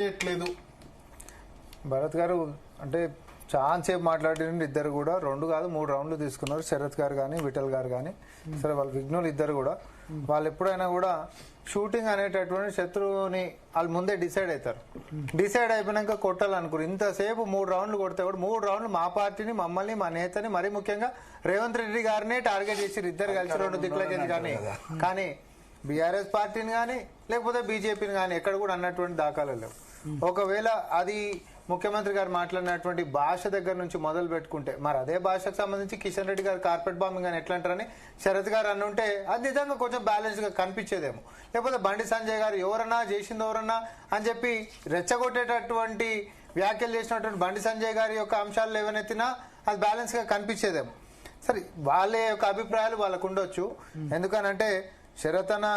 చేయట్లేదు. భరత్ గారు అంటే చాలా సేపు మాట్లాడిన ఇద్దరు కూడా 2 కాదు 3 రౌండ్లు తీసుకున్నారు. శరత్ గారు కానీ విఠల్ గారు కానీ సరే వాళ్ళ విఘ్నులు ఇద్దరు కూడా వాళ్ళు ఎప్పుడైనా కూడా షూటింగ్ అనేటటువంటి శత్రువుని వాళ్ళు ముందే డిసైడ్ అవుతారు. డిసైడ్ అయిపోయినాక కొట్టాలనుకున్నారు. ఇంతసేపు 3 రౌండ్లు కొడితే కూడా 3 రౌండ్లు మా పార్టీని మమ్మల్ని మా నేతని మరీ ముఖ్యంగా రేవంత్ రెడ్డి గారినే టార్గెట్ చేసి ఇద్దరు కలిసి 2 దిక్కులకి కానీ బీఆర్ఎస్ పార్టీని కానీ లేకపోతే బీజేపీని కానీ ఎక్కడ కూడా అన్నటువంటి దాఖలు లేవు. ఒకవేళ అది ముఖ్యమంత్రి గారు మాట్లాడినటువంటి భాష దగ్గర నుంచి మొదలు పెట్టుకుంటే మరి అదే భాషకు సంబంధించి కిషన్ రెడ్డి గారు కార్పెట్ బాంబింగ్ అని ఎట్లా అంటారని శరత్ గారు అన్నుంటే అది నిజంగా కొంచెం బ్యాలెన్స్ గా కనిపించేదేమో. లేకపోతే బండి సంజయ్ గారు ఎవరన్నా చేసింది ఎవరన్నా అని చెప్పి రెచ్చగొట్టేటటువంటి వ్యాఖ్యలు చేసినటువంటి బండి సంజయ్ గారి యొక్క అంశాలు ఏవనెత్తినా అది బ్యాలెన్స్ గా కనిపించేదేమో. సరే వాళ్ళ యొక్క అభిప్రాయాలు వాళ్ళకు ఉండొచ్చు. ఎందుకనంటే శరత్ అన్న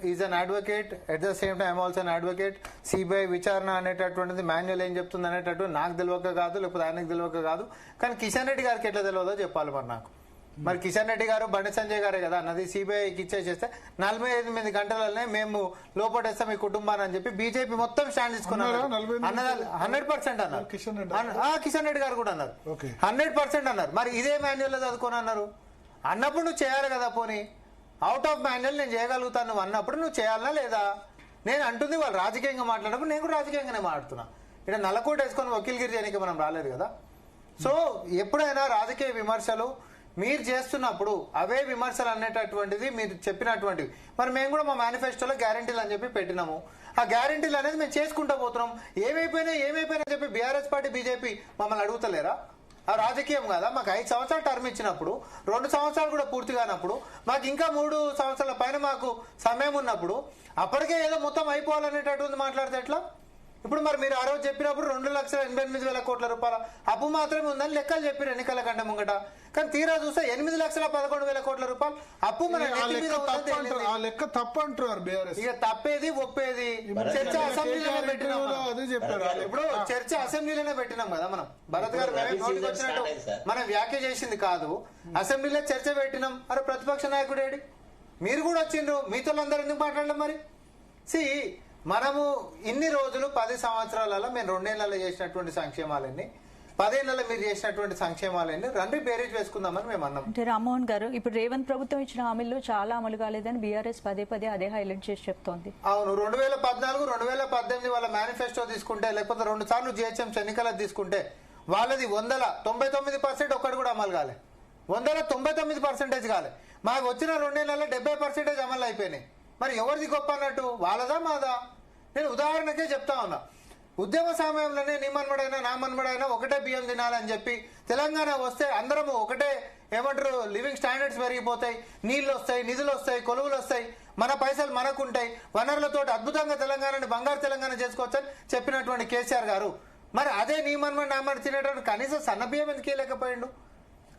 is an advocate, at the same time also an advocate. CBI విచారణ అనేటటువంటిది మాన్యువల్ ఏం చెప్తుంది అనేటటువంటి నాకు తెలియక కాదు, లేకపోతే ఆయనకు తెలియక కాదు. కానీ కిషన్ రెడ్డి గారికి ఎట్లా తెలియదో చెప్పాలి మరి నాకు. మరి కిషన్ రెడ్డి గారు బండి సంజయ్ గారే కదా అన్నది సిబిఐకి ఇచ్చేసేస్తే 48 గంటలనే మేము లోపడేస్తాం మీ కుటుంబాన్ని అని చెప్పి బీజేపీ మొత్తం స్టాండ్ తీసుకున్నారు. 100% అన్నారు. కిషన్ రెడ్డి గారు కూడా అన్నారు 100% అన్నారు. మరి ఇదే మాన్యువల్ లో చదువుకొని అన్నారు అన్నప్పుడు నువ్వు చేయాలి కదా. పోనీ అవుట్ ఆఫ్ మాన్యువల్ నేను చేయగలుగుతాను నువ్వు అన్నప్పుడు నువ్వు చేయాలనా లేదా? నేను అంటుంది వాళ్ళు రాజకీయంగా మాట్లాడినప్పుడు నేను కూడా రాజకీయంగానే మాట్లాడుతున్నా. ఇక్కడ నల్లకోట వేసుకొని వకీల్గిరి చేయడానికి మనం రాలేదు కదా. సో ఎప్పుడైనా రాజకీయ విమర్శలు మీరు చేస్తున్నప్పుడు అవే విమర్శలు అనేటటువంటిది మీరు చెప్పినటువంటివి మరి మేము కూడా మా మేనిఫెస్టోలో గ్యారంటీలు అని చెప్పి పెట్టినాము. ఆ గ్యారంటీలు అనేది మేము చేసుకుంటూ పోతున్నాం. ఏమైపోయినా చెప్పి బీఆర్ఎస్ పార్టీ బీజేపీ మమ్మల్ని అడుగుతలేరా? ఆ రాజకీయం కదా. మాకు 5 సంవత్సరాలు టర్మ్ ఇచ్చినప్పుడు 2 సంవత్సరాలు కూడా పూర్తి కానప్పుడు మాకు ఇంకా 3 సంవత్సరాల పైన మాకు సమయం ఉన్నప్పుడు అప్పటికే ఏదో మొత్తం అయిపోవాలనేటటువంటి మాట్లాడితే ఎట్లా? ఇప్పుడు మరి మీరు ఆ రోజు చెప్పినప్పుడు 2,88,000 కోట్ల రూపాయల అప్పు మాత్రమే ఉందని లెక్కలు చెప్పారు ఎన్నికల కంటే ముంగట. కానీ తీరా చూస్తే 8,11,కోట్ల రూపాయలు అప్పు మన లెక్క తప్పు అంటున్నారు. ఇక తప్పేది ఒప్పేది చర్చ అసెంబ్లీలోనే పెట్టినాం. ఇప్పుడు చర్చ అసెంబ్లీలోనే పెట్టినాం కదా మనం. భరత్ గారు నోటికి వచ్చినట్టు మనం వ్యాఖ్య చేసింది కాదు, అసెంబ్లీలో చర్చ పెట్టినాం. అరే ప్రతిపక్ష నాయకుడు ఏడి? మీరు కూడా వచ్చిండ్రు, మీతో అందరూ ఎందుకు మాట్లాడడం మరి? సి మనము ఇన్ని రోజులు 10 సంవత్సరాలలో మేము 2 ఏళ్లలో చేసినటువంటి సంక్షేమాలన్నీ 10 ఏళ్లలో మీరు చేసినటువంటి సంక్షేమాలన్నీ రండి బేరీజ్ వేసుకుందామని మేము అన్నాం. అంటే రామ్మోహన్ గారు ఇప్పుడు రేవంత్ ప్రభుత్వం ఇచ్చిన హామీల్లో చాలా అమలు కాలేదని బీఆర్ఎస్ పదే అదే హైలైట్ చేసి చెప్తోంది. అవును, 2014, 2018 వాళ్ళ మేనిఫెస్టో తీసుకుంటే లేకపోతే 2 సార్లు జిహెచ్ఎంసీ ఎన్నికలకు తీసుకుంటే వాళ్ళది 99% ఒక్కటి కూడా అమలు కాలే. 99% కాలే. మాకు వచ్చిన 2 ఏళ్లలో 70% అమలు అయిపోయినాయి. మరి ఎవరిది గొప్ప అన్నట్టు? వాళ్ళదా మాదా? నేను ఉదాహరణకే చెప్తా ఉన్నా. ఉద్యమ సమయంలోనే నీ మన్మడైనా నా మన్మడైనా ఒకటే బియ్యం తినాలని చెప్పి తెలంగాణ వస్తే అందరము ఒకటే ఏమంటారు లివింగ్ స్టాండర్డ్స్ పెరిగిపోతాయి, నీళ్లు వస్తాయి, నిధులు వస్తాయి, కొలువులు వస్తాయి, మన పైసలు మనకుంటాయి, వనరులతో అద్భుతంగా తెలంగాణని బంగారు తెలంగాణ చేసుకోవచ్చని చెప్పినటువంటి కేసీఆర్ గారు మరి అదే నీ మన్మడి నా మన్మడి తినేటువంటి కనీసం సన్న బియ్యం ఎందుకు ఇవ్వలేకపోయిండు?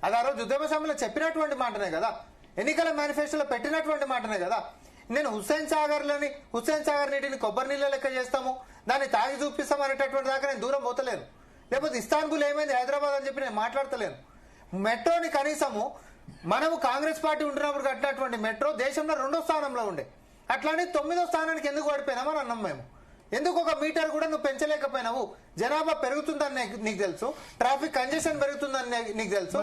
అది ఆ రోజు ఉద్యమ సమయంలో చెప్పినటువంటి మాటనే కదా, ఎన్నికల మేనిఫెస్టోలో పెట్టినటువంటి మాటనే కదా. నేను హుస్సేన్ సాగర్ నీటిని కొబ్బరి నీళ్ళ లెక్క చేస్తాము, దాన్ని తాగి చూపిస్తాం అనేటటువంటి దాకా నేను దూరం పోతలేను. లేకపోతే ఇస్తాన్బుల్ ఏమైంది హైదరాబాద్ అని చెప్పి నేను మాట్లాడతలేను. మెట్రోని కనీసము మనము కాంగ్రెస్ పార్టీ ఉంటున్నప్పుడు కట్టినటువంటి మెట్రో దేశంలో 2వ స్థానంలో ఉండే, అట్లానే 9వ స్థానానికి ఎందుకు పడిపోయినామని అన్నాం మేము. ఎందుకు 1 మీటర్ కూడా నువ్వు పెంచలేకపోయినావు? జనాభా పెరుగుతుందని నీకు తెలుసు, ట్రాఫిక్ కంజెషన్ పెరుగుతుందని నీకు తెలుసు.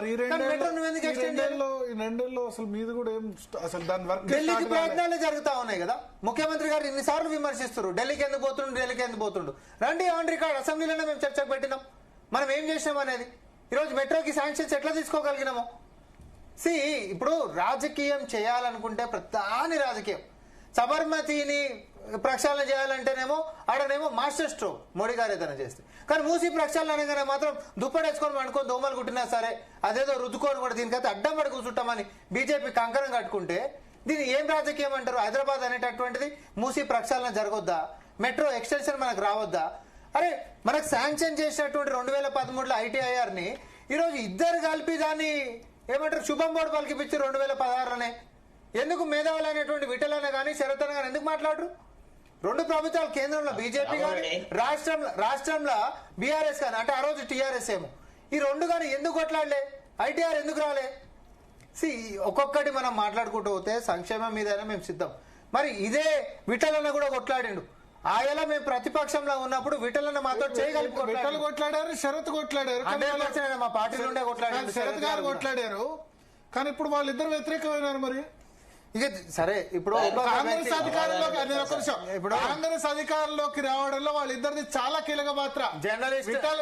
ఢిల్లీకి ప్రయత్నాలే జరుగుతా ఉన్నాయి కదా. ముఖ్యమంత్రి గారు ఇన్నిసార్లు విమర్శిస్తారు ఢిల్లీకి ఎందుకు పోతుండు. రండి ఆన్ రికార్డ్, అసెంబ్లీలోనే మేము చర్చకు పెట్టినాం మనం ఏం చేసినాం అనేది. ఈరోజు మెట్రోకి శాంక్షన్స్ ఎట్లా తీసుకోగలిగినాము? సి ఇప్పుడు రాజకీయం చేయాలనుకుంటే ప్రధాని రాజకీయం. సబర్మతిని ప్రక్షాళన చేయాలంటేనేమో ఆడనేమో మాస్టర్ స్ట్రోక్ మోడీ గారు ఏదైనా చేస్తే, కానీ మూసి ప్రక్షాళన అనగానే మాత్రం దుప్పడేసుకొని అనుకొని దోమలు కుట్టినా సరే అదేదో రుద్దుకొని కూడా దీనికైతే అడ్డం పడి కూర్చుంటామని బీజేపీ కంకణం కట్టుకుంటే దీన్ని ఏం రాజకీయం అంటారు? హైదరాబాద్ అనేటటువంటిది మూసి ప్రక్షాళన జరగొద్దా? మెట్రో ఎక్స్టెన్షన్ మనకు రావద్దా? అరే మనకు శాంక్షన్ చేసినటువంటి 2013లో ITIR ని ఈరోజు ఇద్దరు కలిపి దాన్ని ఏమంటారు శుభం బోర్డు పలికిపించి 2016లోనే ఎందుకు మేధావులు అనేటువంటి విఠలన్న కానీ శరత్ అన్న కానీ ఎందుకు మాట్లాడరు? 2 ప్రభుత్వాలు కేంద్రంలో బీజేపీ కానీ రాష్ట్రంలో బీఆర్ఎస్ కానీ అంటే ఆ రోజు టీఆర్ఎస్ ఏమో ఈ 2 కానీ ఎందుకు కొట్లాడలే? ITR ఎందుకు రాలే? ఒక్కొక్కటి మనం మాట్లాడుకుంటూ పోతే సంక్షేమం మీదైనా మేము సిద్ధం. మరి ఇదే విఠలన్న కూడా కొట్లాడిండు. ఆయలా మేము ప్రతిపక్షంలో ఉన్నప్పుడు విఠలన్న మాతో విఠల్ కొట్లాడారు, శరత్ కొట్లాడారు, మా పార్టీ నుండే కొట్లాడారు, శరత్ గారు కొట్లాడారు. కానీ ఇప్పుడు వాళ్ళిద్దరు వ్యతిరేకమైనారు. మరి ఇక సరే, ఇప్పుడు కాంగ్రెస్ అధికారంలోకి రావడంలో వాళ్ళిద్దరిది చాలా కీలక పాత్ర.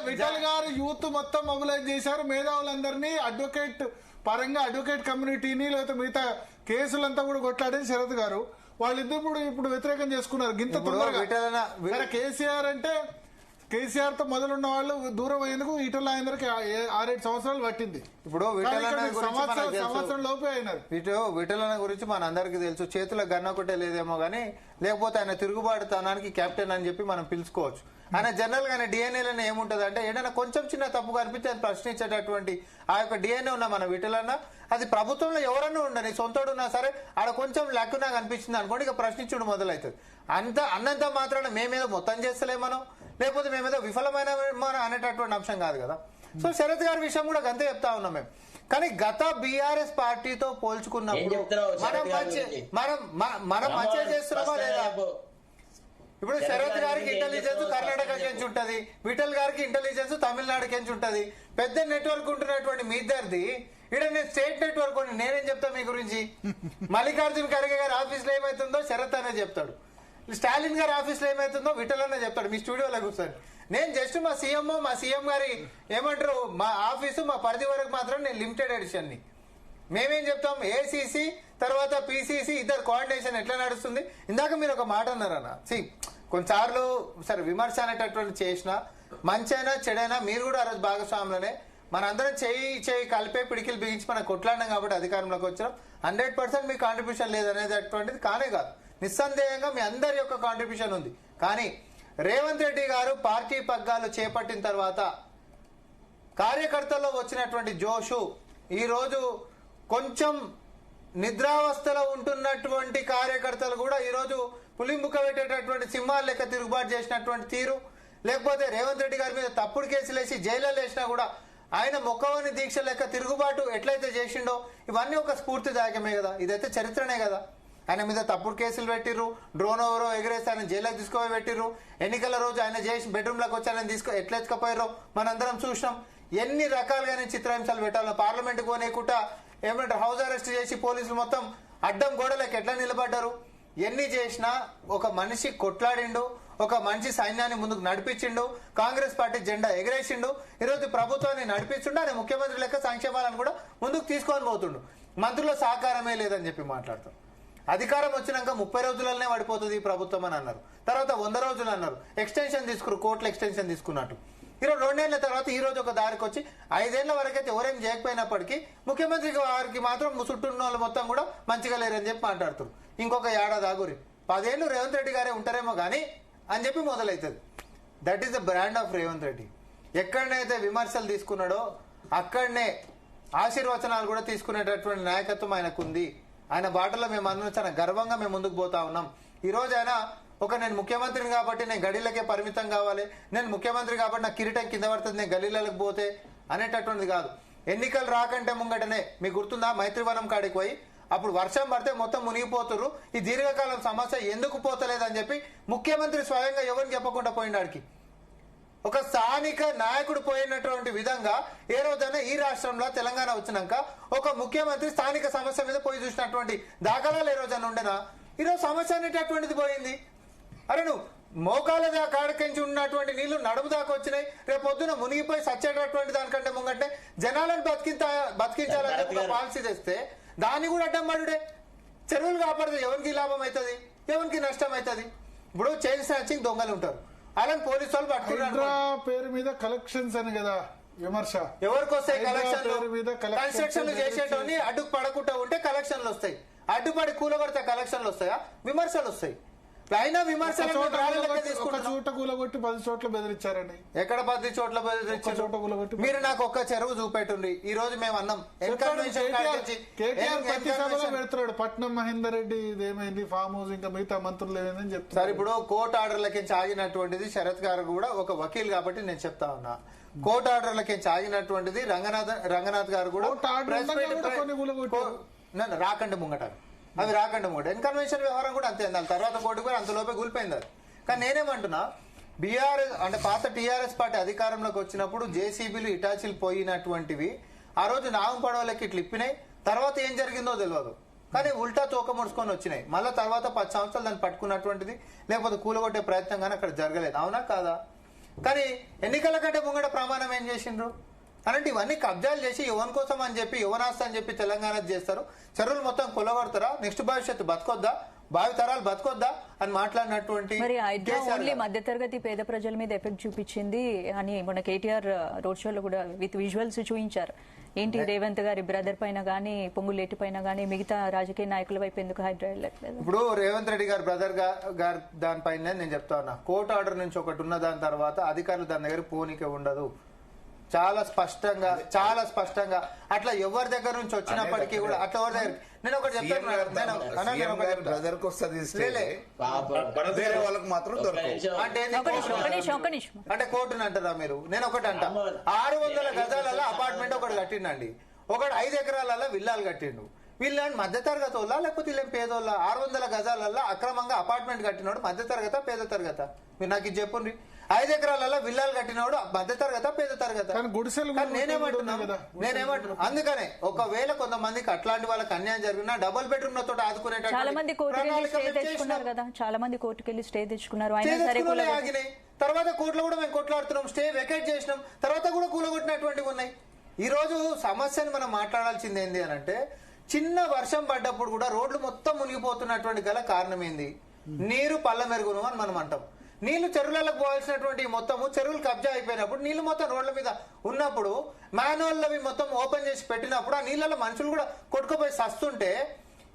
విఠల్ గారు యూత్ మొత్తం మొబిలైజ్ చేశారు, మేధావులందరినీ, అడ్వకేట్ పరంగా అడ్వకేట్ కమ్యూనిటీని, లేకపోతే మిగతా కేసులంతా కూడా కొట్లాడేది శరత్ గారు. వాళ్ళిద్దరు ఇప్పుడు వ్యతిరేకం చేసుకున్నారు. గింత తొందరగా కేసీఆర్ అంటే కేసీఆర్ తో మొదలున్న వాళ్ళు దూరం అయ్యేందుకు ఈటల రాజేందర్కి 6-7 సంవత్సరాలు పట్టింది. ఇప్పుడు సంవత్సరం లోపే అయినారు. విఠలన్న గురించి మనందరికీ తెలుసు, చేతుల గన్న ఒకటే లేదేమో గానీ, లేకపోతే ఆయన తిరుగుబాటుతనానికి కెప్టెన్ అని చెప్పి మనం పిలుచుకోవచ్చు. ఆయన జనరల్ గా డిఎన్ఏలోనే ఏముంటది అంటే ఏదైనా కొంచెం చిన్న తప్పు కనిపిస్తే అది ప్రశ్నించేటటువంటి ఆ యొక్క డిఎన్ఏ ఉన్న మన విఠలన్న, అది ప్రభుత్వంలో ఎవరన్నా ఉండని సొంతోడు ఉన్నా సరే ఆడ కొంచెం లక్కునా కనిపించింది అనుకోండి, ఇక ప్రశ్నించుడు మొదలవుతుంది. అన్నంత మాత్రాన మేమేదో మొత్తం చేస్తలేమనో, లేకపోతే మేమేదో విఫలమైన అనేటటువంటి అంశం కాదు కదా. సో శరత్ గారి విషయం కూడా గంతే చెప్తా ఉన్నాం మేము. కానీ గత బీఆర్ఎస్ పార్టీతో పోల్చుకున్నప్పుడు మనం మంచిగా చేస్తున్నామా లేదా? ఇప్పుడు శరత్ గారికి ఇంటెలిజెన్స్ కర్ణాటక నుంచి ఉంటది, విఠల్ గారికి ఇంటెలిజెన్స్ తమిళనాడుకి నుంచి ఉంటది. పెద్ద నెట్వర్క్ ఉంటున్నటువంటి మీ ఇద్దరిది ఇక్కడ నేను స్టేట్ నెట్వర్క్ ఉండి నేనేం చెప్తా మీ గురించి? మల్లికార్జున ఖర్గే గారి ఆఫీస్ లో ఏమైతుందో శరత్ అనే చెప్తాడు, స్టాలిన్ గారి ఆఫీస్ లో ఏమైతుందో విఠల్ అనే చెప్తాడు. మీ స్టూడియోలో కూర్చొని నేను జస్ట్ మా సీఎం గారి ఏమంటారు మా ఆఫీసు మా పరిధి వరకు మాత్రం నేను లిమిటెడ్ ఎడిషన్ ని మేమేం చెప్తాం, ఏసీసీ తర్వాత పీసీసీ ఇద్దరు కోఆర్డినేషన్ ఎట్లా నడుస్తుంది. ఇందాక మీరు ఒక మాట అన్నారన్న, కొన్నిసార్లు సరే విమర్శ అనేటటువంటి చేసిన మంచైనా చెడైనా మీరు కూడా ఆ రోజు భాగస్వాములనే, మనందరం చేయి కలిపే పిడికిలు బిగించి మనం కొట్లాడినాం కాబట్టి అధికారంలోకి వచ్చినాం. 100% మీ కాంట్రిబ్యూషన్ లేదనేటటువంటిది కానే కాదు, నిస్సందేహంగా మీ అందరి యొక్క కాంట్రిబ్యూషన్ ఉంది. కానీ రేవంత్ రెడ్డి గారు పార్టీ పగ్గాలు చేపట్టిన తర్వాత కార్యకర్తల్లో వచ్చినటువంటి జోషు, ఈరోజు కొంచెం నిద్రావస్థలో ఉంటున్నటువంటి కార్యకర్తలు కూడా ఈరోజు పులింబుక పెట్టేటటువంటి సింహాలు లెక్క తిరుగుబాటు చేసినటువంటి తీరు, లేకపోతే రేవంత్ రెడ్డి గారి మీద తప్పుడు కేసులు వేసి జైల్లో వేసినా కూడా ఆయన మొక్కవని దీక్ష లెక్క తిరుగుబాటు ఎట్లయితే చేసిండో, ఇవన్నీ ఒక స్ఫూర్తిదాయకమే కదా. ఇదైతే చరిత్రనే కదా. ఆయన మీద తప్పుడు కేసులు పెట్టిర్రు, డ్రోన్ ఎవరో ఎగరేసి ఆయన జైలుకి తీసుకుపోయి పెట్టిర్రు, ఎన్నికల రోజు ఆయన చేసి బెడ్రూమ్లోకి వచ్చి ఆయన ఎట్లా ఎత్తుకపోయారో మనందరం చూసినాం. ఎన్ని రకాలుగానే చిత్రహింసలు పెట్టాలో, పార్లమెంట్ పోనీకుట ఏమంటారు హౌస్ అరెస్ట్ చేసి పోలీసులు మొత్తం అడ్డం గోడలకు ఎట్లా నిలబడ్డారు. ఎన్ని చేసినా ఒక మనిషి కొట్లాడిండు, ఒక మనిషి సైన్యాన్ని ముందుకు నడిపించిండు, కాంగ్రెస్ పార్టీ జెండా ఎగరేసిండు, ఈరోజు ప్రభుత్వాన్ని నడిపిస్తుండు, ఆయన ముఖ్యమంత్రి లెక్క సంక్షేమాలను కూడా ముందుకు తీసుకొని పోతుండు. మంత్రుల సహకారమే లేదని చెప్పి మాట్లాడుతాం. అధికారం వచ్చినాక 30 రోజులనే పడిపోతుంది ఈ ప్రభుత్వం అని అన్నారు, తర్వాత 100 రోజులు అన్నారు, ఎక్స్టెన్షన్ తీసుకున్నారు, కోట్ల ఎక్స్టెన్షన్ తీసుకున్నట్టు. ఈరోజు 2 ఏళ్ల తర్వాత ఈ రోజు ఒక దారికి వచ్చి 5 ఏళ్ల వరకైతే ఎవరేం చేయకపోయినప్పటికీ ముఖ్యమంత్రి వారికి మాత్రం చుట్టూన్న వాళ్ళు మొత్తం కూడా మంచిగా లేరని చెప్పి మాట్లాడుతారు. ఇంకొక ఏడాది ఆగురి, 10 ఏళ్ళు రేవంత్ రెడ్డి గారే ఉంటారేమో కానీ అని చెప్పి మొదలవుతుంది. That is the brand of Revanth Reddy. ఎక్కడనైతే విమర్శలు తీసుకున్నాడో అక్కడనే ఆశీర్వచనాలు కూడా తీసుకునేటటువంటి నాయకత్వం ఆయనకు ఉంది. ఆయన బాటలో మేము అందరం చాలా గర్వంగా మేము ముందుకు పోతా ఉన్నాం. ఈ రోజు ఆయన నేను ముఖ్యమంత్రిని కాబట్టి నేను గడిలకే పరిమితం కావాలి, నేను ముఖ్యమంత్రి కాబట్టి నా కిరీటం కింద పడుతుంది, నేను గలీలకు పోతే అనేటటువంటిది కాదు. ఎన్నికలు రాకంటే ముంగటనే మీకు గుర్తుందా, మైత్రివనం కాడికి పోయి అప్పుడు వర్షం పడితే మొత్తం మునిగిపోతురు, ఈ దీర్ఘకాలం సమస్య ఎందుకు పోతలేదని చెప్పి ముఖ్యమంత్రి స్వయంగా ఎవరిని చెప్పకుండా పోయినాడికి ఒక స్థానిక నాయకుడు పోయినటువంటి విధంగా ఏ రోజైనా ఈ రాష్ట్రంలో తెలంగాణ వచ్చినాక ఒక ముఖ్యమంత్రి స్థానిక సమస్య మీద పోయి చూసినటువంటి దాఖలాలు ఏ రోజైనా ఉండేనా? ఈరోజు సమస్య అనేటటువంటిది పోయింది. అరే నువ్వు మోకాల కాడకించి ఉన్నటువంటి నీళ్లు నడుము దాకా వచ్చినాయి, రేపు పొద్దున మునిగిపోయి సచ్చేటటువంటి దానికంటే ముంగంటే జనాలను బతికించాలని చెప్పి పాలసీ తెస్తే దాన్ని కూడా అడ్డం పడుడే. చెరువులు కాపాడితే ఎవరికి లాభం అవుతుంది, ఎవరికి నష్టం అవుతుంది? ఇప్పుడు చైన్ స్నాచింగ్ దొంగలు ఉంటారు, అలాగే పోలీసు వాళ్ళు పట్టుకున్నారు పేరు మీద కలెక్షన్స్ అని కదా విమర్శ. ఎవరికి వస్తాయి కలెక్షన్లు? కన్స్ట్రక్షన్లు చేసేటోని అడ్డుకు పడకుండా ఉంటే కలెక్షన్లు వస్తాయి, అడ్డుపడి కూలగొడితే కలెక్షన్లు వస్తాయా? విమర్శలు వస్తాయి. అయినా విమర్శలు చోట కూలగొట్టి 10 చోట్ల బెదిరించారని. ఎక్కడ 10 చోట్ల బెదిరించారు? మీరు నాకు ఒక్క చెరువు చూపెట్టుండి. ఈ రోజు మేము అన్నాం పెడతాడు పట్నం మహేందర్ రెడ్డి ఇదేమైంది, ఫామ్ హౌస్ ఇంకా మిగతా మంత్రులు ఏమైందని చెప్తారు. సార్ ఇప్పుడు కోర్టు ఆర్డర్లకి ఆగినటువంటిది శరత్ గారు కూడా ఒక వకీల్ కాబట్టి నేను చెప్తా ఉన్నా, కోర్టు ఆర్డర్లకి ఆగినటువంటిది రంగనాథ్ గారు కూడా రాకండి ముంగట, అవి రాకండి ముంగట. ఇన్కన్వెన్షన్ వ్యవహారం కూడా అంతే, దాని తర్వాత కోర్టుకు పోయి అంతలోపే కూలిపోయింది అది. కానీ నేనేమంటున్నా, బీఆర్ఎస్ అంటే పాత టీఆర్ఎస్ పార్టీ అధికారంలోకి వచ్చినప్పుడు జేసీబీలు ఇటాచీలు పోయినటువంటివి ఆ రోజు నాగం పడవలకి ఇట్లా ఇప్పినాయి. తర్వాత ఏం జరిగిందో తెలియదు, కానీ ఉల్టా తోక ముడుచుకొని వచ్చినాయి. మళ్ళీ తర్వాత 10 సంవత్సరాలు దాన్ని పట్టుకున్నటువంటిది, లేకపోతే కూలగొట్టే ప్రయత్నం కానీ అక్కడ జరగలేదు. అవునా కాదా? కానీ ఎన్నికల కంటే ముంగట ప్రమాణం ఏం చేసిండ్రు అంటే ఇవన్నీ కబ్జాలు చేసి యువన్ కోసం అని చెప్పి, యువనాస్త అని చెప్పి తెలంగాణ చేస్తారు, చెరువులు మొత్తం కొలగొడతారా, నెక్స్ట్ భవిష్యత్తు బతకొద్దా, భావి తరాలు బతకొద్దా అని మాట్లాడినటువంటి మరి హైడ్రా ఓన్లీ మధ్యతరగతి పేద ప్రజల మీద ఎఫెక్ట్ చూపించింది అని మన కేటీఆర్ రోడ్ షోలో కూడా విత్ విజువల్స్ చూపించారు. ఏంటి రేవంత్ గారి బ్రదర్ పైన గానీ, పొంగులేటి పైన గానీ మిగతా రాజకీయ నాయకుల వైపు ఎందుకు హైడ్రా వెళ్ళట్లేదు? ఇప్పుడు రేవంత్ రెడ్డి గారి బ్రదర్ గారు దానిపైన నేను చెప్తా ఉన్నా, కోర్టు ఆర్డర్ నుంచి ఒకటి ఉన్న దాని తర్వాత అధికారులు దాని దగ్గర పోనీకే ఉండదు. చాలా స్పష్టంగా అట్లా ఎవరి దగ్గర నుంచి వచ్చినప్పటికీ కూడా అట్లా ఎవరి దగ్గర నేను ఒకటి అంటే కోర్టుని అంటారా మీరు? నేను ఒకటి అంటా, 600 గజాలలో అపార్ట్మెంట్ ఒకటి కట్టిండండి, ఒకటి 5 ఎకరాలలో విల్లాలు కట్టిండు. వీళ్ళని మధ్యతరగతి వాళ్ళ లేకపోతే వీళ్ళని పేదోళ్ళ? 600 గజాలలో అక్రమంగా అపార్ట్మెంట్ కట్టినోడు మధ్యతరగత పేద తరగత? మీరు నాకు ఇది చెప్పండి. 5 ఎకరాలలో విల్లాలు కట్టినోడు మధ్యతరగత పేద తరగత? నేనేమంటున్నా అందుకనే ఒకవేళ కొంతమందికి అట్లాంటి వాళ్ళకి అన్యాయం జరిగినా డబుల్ బెడ్రూమ్ లతో ఆదుకునేటట్టు చాలా మంది కోర్టుకెళ్ళి తెచ్చుకున్నారు కదా, చాలా మంది కోర్టుకెళ్ళి స్టే తెచ్చుకున్నారు. ఆగినాయి. తర్వాత కోర్టులో కూడా మేము కొట్లాడుతున్నాం, స్టే వెకేట్ చేసినాం, తర్వాత కూడా కూలగొట్టినటువంటివి ఉన్నాయి. ఈ రోజు సమస్యను మనం మాట్లాడాల్సింది ఏంది అని అంటే, చిన్న వర్షం పడ్డప్పుడు కూడా రోడ్లు మొత్తం మునిగిపోతున్నటువంటి గల కారణం ఏంది? నీరు పళ్ళ మెరుగును అని మనం అంటాం. నీళ్లు చెరువులకు పోవాల్సినటువంటి మొత్తము చెరువులు కబ్జా అయిపోయినప్పుడు, నీళ్లు మొత్తం రోడ్ల మీద ఉన్నప్పుడు, మాన్యువల్ అవి మొత్తం ఓపెన్ చేసి పెట్టినప్పుడు ఆ నీళ్ళలో మనుషులు కూడా కొట్టుకుపోయి సస్తుంటే,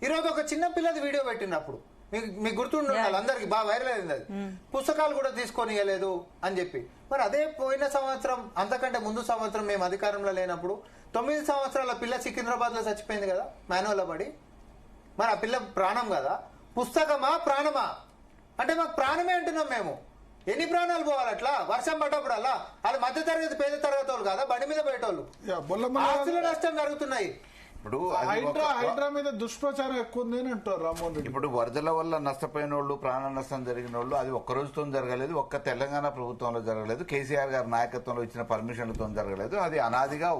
ఈరోజు ఒక చిన్న పిల్లది వీడియో పెట్టినప్పుడు మీకు గుర్తుండాలి, అందరికి బాగా వైరల్ అయింది. అది పుస్తకాలు కూడా తీసుకొని ఇవ్వలేదు అని చెప్పి. మరి అదే పోయిన సంవత్సరం అంతకంటే ముందు సంవత్సరం మేము అధికారంలో లేనప్పుడు 9 సంవత్సరాల పిల్ల సికింద్రాబాద్ లో చచ్చిపోయింది కదా మాన్యువల్ పడి. మరి ఆ పిల్ల ప్రాణం కదా, పుస్తకమా ప్రాణమా? అంటే మాకు ప్రాణమే అంటున్నాం మేము. ఎన్ని ప్రాణాలు పోవాలి అట్లా వర్షం పడ్డప్పుడు? అలా వాళ్ళు మధ్య తరగతి పేద తరగతి వాళ్ళు కదా, బండి మీద పోయేటోళ్ళు. ఆస్తుల నష్టం జరుగుతున్నాయి. ఇప్పుడు హైడ్రా మీద దుష్ప్రచారం ఎక్కువ ఉంది అని అంటారు రామ్మోహన్ రెడ్డి. ఇప్పుడు వరదల వల్ల నష్టపోయిన వాళ్ళు, ప్రాణ నష్టం జరిగిన వాళ్ళు అది ఒక్క రోజుతో జరగలేదు, ఒక్క తెలంగాణ ప్రభుత్వంలో జరగలేదు, కేసీఆర్ గారి నాయకత్వంలో ఇచ్చిన పర్మిషన్లతో జరగలేదు. అది అనాదిగా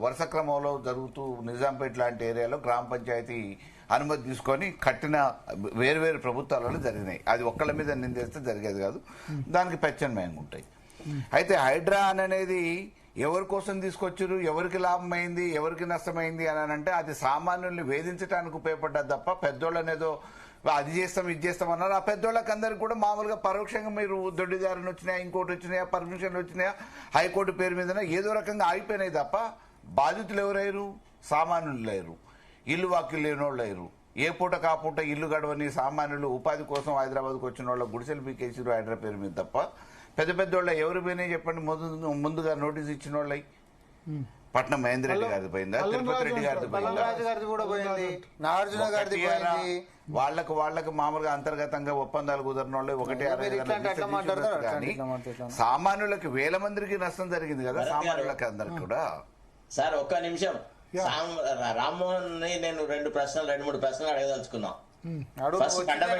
వరుస క్రమంలో జరుగుతూ నిజాంపేట లాంటి ఏరియాలో గ్రామ పంచాయతీ అనుమతి తీసుకొని కట్టిన వేరు ప్రభుత్వాలలో జరిగినాయి. అది ఒక్కళ్ళ మీద నిందేస్తే జరిగేది కాదు, దానికి ప్రత్యామ్నాయంగా ఉంటాయి. అయితే హైడ్రా అనేది ఎవరి కోసం తీసుకొచ్చారు, ఎవరికి లాభం అయింది, ఎవరికి నష్టమైంది అని అంటే అది సామాన్యుల్ని వేధించడానికి ఉపయోగపడ్డది తప్ప పెద్దోళ్ళని ఏదో అది చేస్తాం ఇది చేస్తాం అన్నారు. ఆ పెద్దోళ్ళకి అందరికి కూడా మామూలుగా పరోక్షంగా మీరు దొడ్డిదారుని వచ్చినాయా, ఇంకోటి వచ్చినాయా, పర్మిషన్లు వచ్చినాయా, హైకోర్టు పేరు మీద ఏదో రకంగా ఆగిపోయినాయి తప్ప బాధితులు ఎవరయ్యారు? సామాన్యులు లేరు, ఇల్లు వాకిలు లేని వాళ్ళు లేరు. ఏ పూట కాపూట ఇల్లు గడవని సామాన్యులు ఉపాధి కోసం హైదరాబాద్కు వచ్చిన వాళ్ళ గుడిసెలు పీకేసారు హైడ్రా పేరు మీద తప్ప పెద్ద వాళ్ళ ఎవరు పోయినాయి చెప్పండి? ముందుగా నోటీస్ ఇచ్చిన వాళ్ళ పట్నం మహేందర్ రెడ్డి గారిది పోయిందా, తిరుపతి రెడ్డి గారిది పోయిందా? వాళ్ళకి మామూలుగా అంతర్గతంగా ఒప్పందాలు కుదరిన వాళ్ళు ఒకటి కానీ సామాన్యులకి వేల మందికి నష్టం జరిగింది కదా, సామాన్యులకి అందరికి కూడా. సార్ ఒక్క నిమిషం, రామ్మోహన్ ని నేను 2-3 ప్రశ్నలు అడగదలుచుకున్నాం.